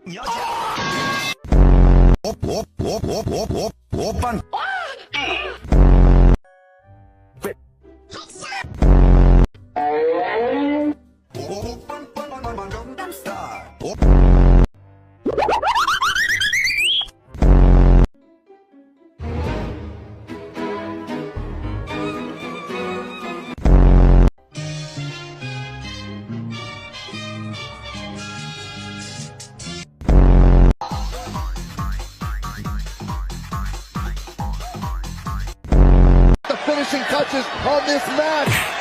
Hop hop hop hop hop hop hoppan. The finishing touches on this match.